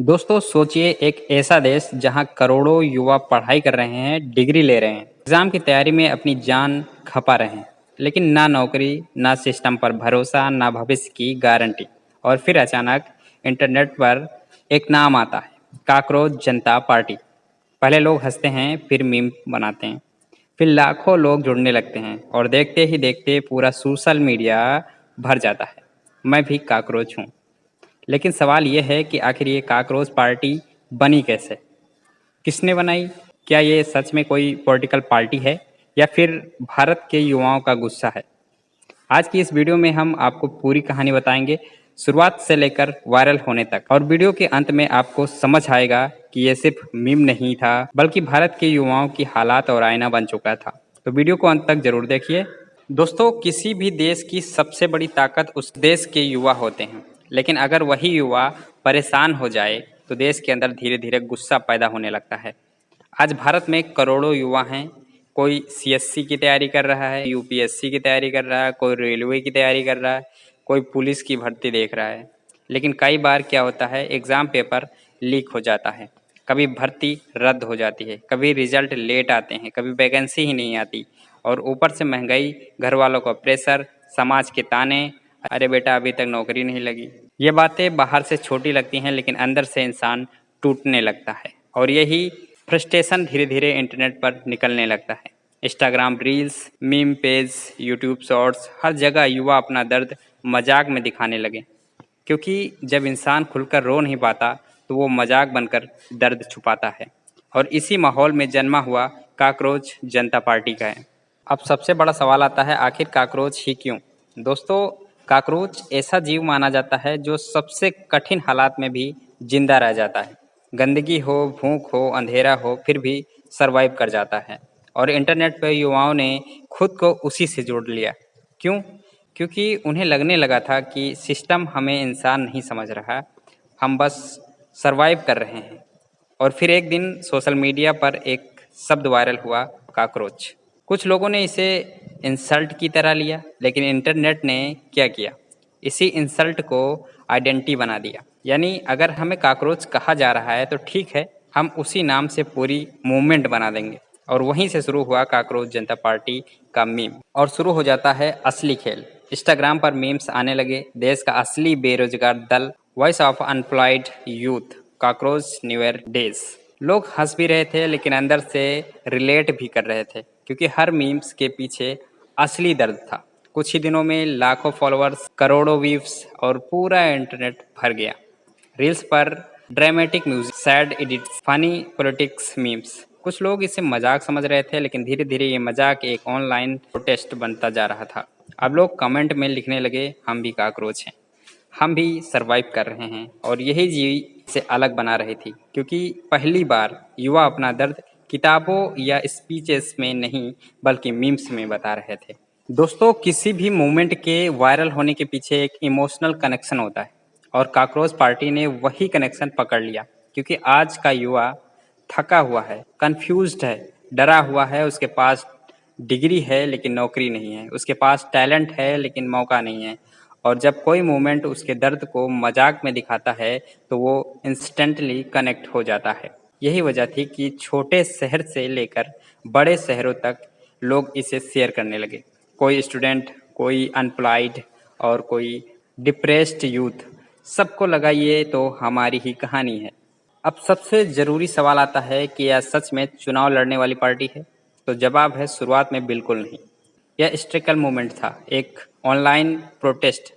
दोस्तों सोचिए एक ऐसा देश जहां करोड़ों युवा पढ़ाई कर रहे हैं, डिग्री ले रहे हैं, एग्जाम की तैयारी में अपनी जान खपा रहे हैं, लेकिन ना नौकरी, ना सिस्टम पर भरोसा, ना भविष्य की गारंटी। और फिर अचानक इंटरनेट पर एक नाम आता है, काकरोच जनता पार्टी। पहले लोग हंसते हैं, फिर मीम बनाते हैं, फिर लाखों लोग जुड़ने लगते हैं और देखते ही देखते पूरा सोशल मीडिया भर जाता है। मैं भी काकरोच हूँ। लेकिन सवाल ये है कि आखिर ये काकरोच पार्टी बनी कैसे? किसने बनाई? क्या ये सच में कोई पॉलिटिकल पार्टी है या फिर भारत के युवाओं का गुस्सा है? आज की इस वीडियो में हम आपको पूरी कहानी बताएंगे, शुरुआत से लेकर वायरल होने तक। और वीडियो के अंत में आपको समझ आएगा कि ये सिर्फ मीम नहीं था, बल्कि भारत के युवाओं की हालात और आईना बन चुका था। तो वीडियो को अंत तक जरूर देखिए। दोस्तों, किसी भी देश की सबसे बड़ी ताकत उस देश के युवा होते हैं, लेकिन अगर वही युवा परेशान हो जाए तो देश के अंदर धीरे धीरे गुस्सा पैदा होने लगता है। आज भारत में करोड़ों युवा हैं। कोई सीएससी की तैयारी कर रहा है, यूपीएससी की तैयारी कर रहा है, कोई रेलवे की तैयारी कर रहा है, कोई पुलिस की भर्ती देख रहा है। लेकिन कई बार क्या होता है, एग्ज़ाम पेपर लीक हो जाता है, कभी भर्ती रद्द हो जाती है, कभी रिजल्ट लेट आते हैं, कभी वैकेंसी ही नहीं आती। और ऊपर से महंगाई, घर वालों का प्रेशर, समाज के ताने, अरे बेटा अभी तक नौकरी नहीं लगी। ये बातें बाहर से छोटी लगती हैं, लेकिन अंदर से इंसान टूटने लगता है। और यही फ्रस्ट्रेशन धीरे धीरे इंटरनेट पर निकलने लगता है। Instagram reels, meme page, YouTube shorts, हर जगह युवा अपना दर्द मजाक में दिखाने लगे। क्योंकि जब इंसान खुलकर रो नहीं पाता तो वो मजाक बनकर दर्द छुपाता है। और इसी माहौल में जन्मा हुआ काकरोच जनता पार्टी का है। अब सबसे बड़ा सवाल आता है, आखिर काकरोच ही क्यों? दोस्तों, काकरोच ऐसा जीव माना जाता है जो सबसे कठिन हालात में भी जिंदा रह जाता है। गंदगी हो, भूख हो, अंधेरा हो, फिर भी सरवाइव कर जाता है। और इंटरनेट पर युवाओं ने खुद को उसी से जोड़ लिया। क्यों? क्योंकि उन्हें लगने लगा था कि सिस्टम हमें इंसान नहीं समझ रहा, हम बस सरवाइव कर रहे हैं। और फिर एक दिन सोशल मीडिया पर एक शब्द वायरल हुआ, काकरोच। कुछ लोगों ने इसे इंसल्ट की तरह लिया, लेकिन इंटरनेट ने क्या किया, इसी इंसल्ट को आइडेंटिटी बना दिया। यानी अगर हमें काकरोच कहा जा रहा है तो ठीक है, हम उसी नाम से पूरी मूवमेंट बना देंगे। और वहीं से शुरू हुआ काकरोच जनता पार्टी का मीम। और शुरू हो जाता है असली खेल। इंस्टाग्राम पर मीम्स आने लगे, देश का असली बेरोजगार दल, voice of unemployed youth, cockroach new year days. लोग हंस भी रहे थे, लेकिन अंदर से रिलेट भी कर रहे थे, क्योंकि हर मीम्स के पीछे असली दर्द था। कुछ ही दिनों में लाखों फॉलोअर्स, करोड़ों व्यूज और पूरा इंटरनेट भर गया। रील्स पर dramatic music, sad edits, funny politics memes. कुछ लोग इसे मजाक समझ रहे थे, लेकिन धीरे धीरे ये मजाक एक ऑनलाइन प्रोटेस्ट बनता जा रहा था। अब लोग कमेंट में लिखने लगे, हम भी काकरोच हैं, हम भी सरवाइव कर रहे हैं। और यही चीज से अलग बना रही थी, क्योंकि पहली बार युवा अपना दर्द किताबों या स्पीचेस में नहीं, बल्कि मीम्स में बता रहे थे। दोस्तों, किसी भी मूवमेंट के वायरल होने के पीछे एक इमोशनल कनेक्शन होता है, और काकरोच पार्टी ने वही कनेक्शन पकड़ लिया। क्योंकि आज का युवा थका हुआ है, कंफ्यूज्ड है, डरा हुआ है। उसके पास डिग्री है लेकिन नौकरी नहीं है, उसके पास टैलेंट है लेकिन मौका नहीं है। और जब कोई मूवमेंट उसके दर्द को मजाक में दिखाता है तो वो इंस्टेंटली कनेक्ट हो जाता है। यही वजह थी कि छोटे शहर से लेकर बड़े शहरों तक लोग इसे शेयर करने लगे। कोई स्टूडेंट, कोई अनएम्प्लॉयड और कोई डिप्रेस्ड यूथ, सबको लगा ये तो हमारी ही कहानी है। अब सबसे ज़रूरी सवाल आता है कि यह सच में चुनाव लड़ने वाली पार्टी है? तो जवाब है, शुरुआत में बिल्कुल नहीं। यह हिस्ट्रिकल मूवमेंट था, एक ऑनलाइन प्रोटेस्ट,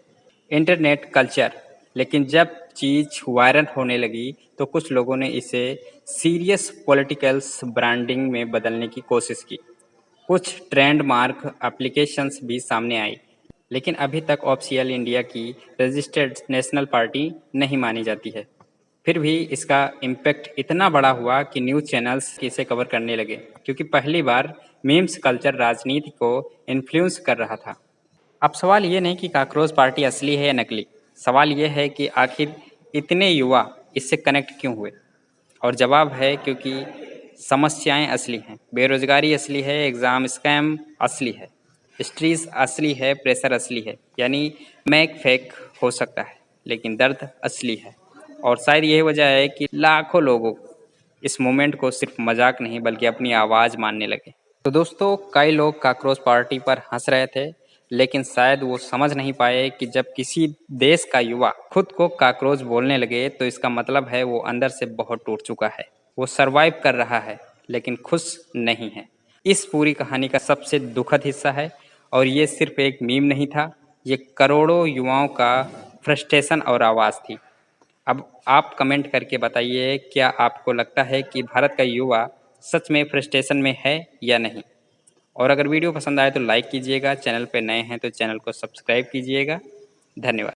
इंटरनेट कल्चर। लेकिन जब चीज़ वायरल होने लगी तो कुछ लोगों ने इसे सीरियस पॉलिटिकल्स ब्रांडिंग में बदलने की कोशिश की। कुछ ट्रेंड मार्क एप्लीकेशंस भी सामने आई, लेकिन अभी तक ऑफिशियल इंडिया की रजिस्टर्ड नेशनल पार्टी नहीं मानी जाती है। फिर भी इसका इम्पैक्ट इतना बड़ा हुआ कि न्यूज़ चैनल्स इसे कवर करने लगे, क्योंकि पहली बार मीम्स कल्चर राजनीति को इन्फ्लुएंस कर रहा था। अब सवाल ये नहीं कि काकरोच पार्टी असली है या नकली, सवाल ये है कि आखिर इतने युवा इससे कनेक्ट क्यों हुए? और जवाब है, क्योंकि समस्याएं असली हैं, बेरोजगारी असली है, एग्ज़ाम स्कैम असली है, स्ट्रेस असली है, प्रेशर असली है। यानी मैक फेक हो सकता है, लेकिन दर्द असली है। और शायद यही वजह है कि लाखों लोगों इस मूवमेंट को सिर्फ मजाक नहीं बल्कि अपनी आवाज़ मानने लगे। तो दोस्तों, कई लोग कॉकरोच पार्टी पर हंस रहे थे, लेकिन शायद वो समझ नहीं पाए कि जब किसी देश का युवा खुद को कॉकरोच बोलने लगे तो इसका मतलब है वो अंदर से बहुत टूट चुका है। वो सरवाइव कर रहा है लेकिन खुश नहीं है। इस पूरी कहानी का सबसे दुखद हिस्सा है, और ये सिर्फ एक मीम नहीं था, ये करोड़ों युवाओं का फ्रस्ट्रेशन और आवाज़ थी। अब आप कमेंट करके बताइए, क्या आपको लगता है कि भारत का युवा सच में फ्रस्ट्रेशन में है या नहीं? और अगर वीडियो पसंद आए तो लाइक कीजिएगा, चैनल पे नए हैं तो चैनल को सब्सक्राइब कीजिएगा। धन्यवाद।